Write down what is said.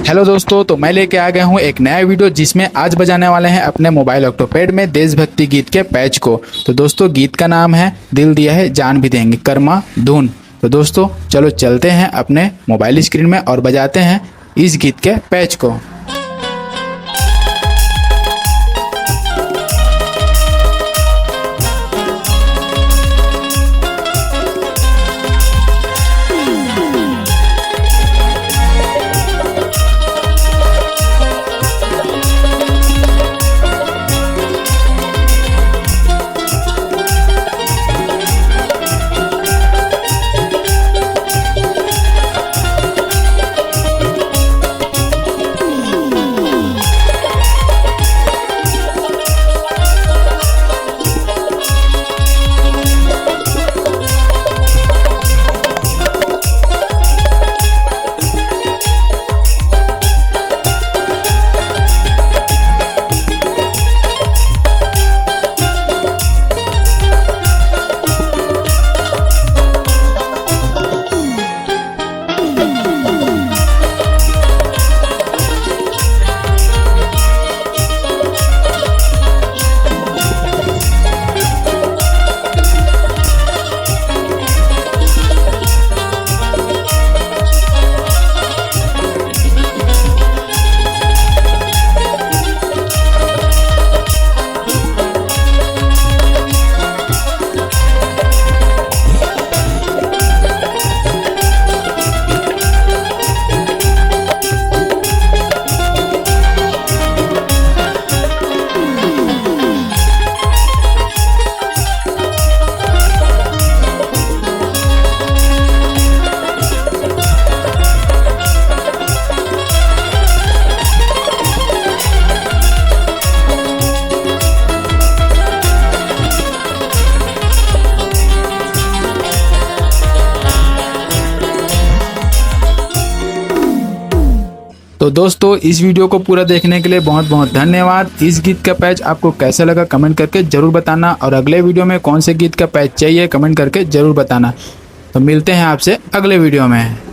Hello दोस्तों, तो मैं लेके आ गया हूँ एक नया वीडियो जिसमें आज बजाने वाले हैं अपने मोबाइल ऑक्टोपैड में देशभक्ति गीत के पैच को। तो दोस्तों गीत का नाम है दिल दिया है जान भी देंगे कर्मा धुन। तो दोस्तों चलो चलते हैं अपने मोबाइल स्क्रीन में और बजाते हैं इस गीत के पैच को। तो दोस्तों इस वीडियो को पूरा देखने के लिए बहुत बहुत धन्यवाद। इस गीत का पैच आपको कैसा लगा कमेंट करके ज़रूर बताना, और अगले वीडियो में कौन से गीत का पैच चाहिए कमेंट करके ज़रूर बताना। तो मिलते हैं आपसे अगले वीडियो में।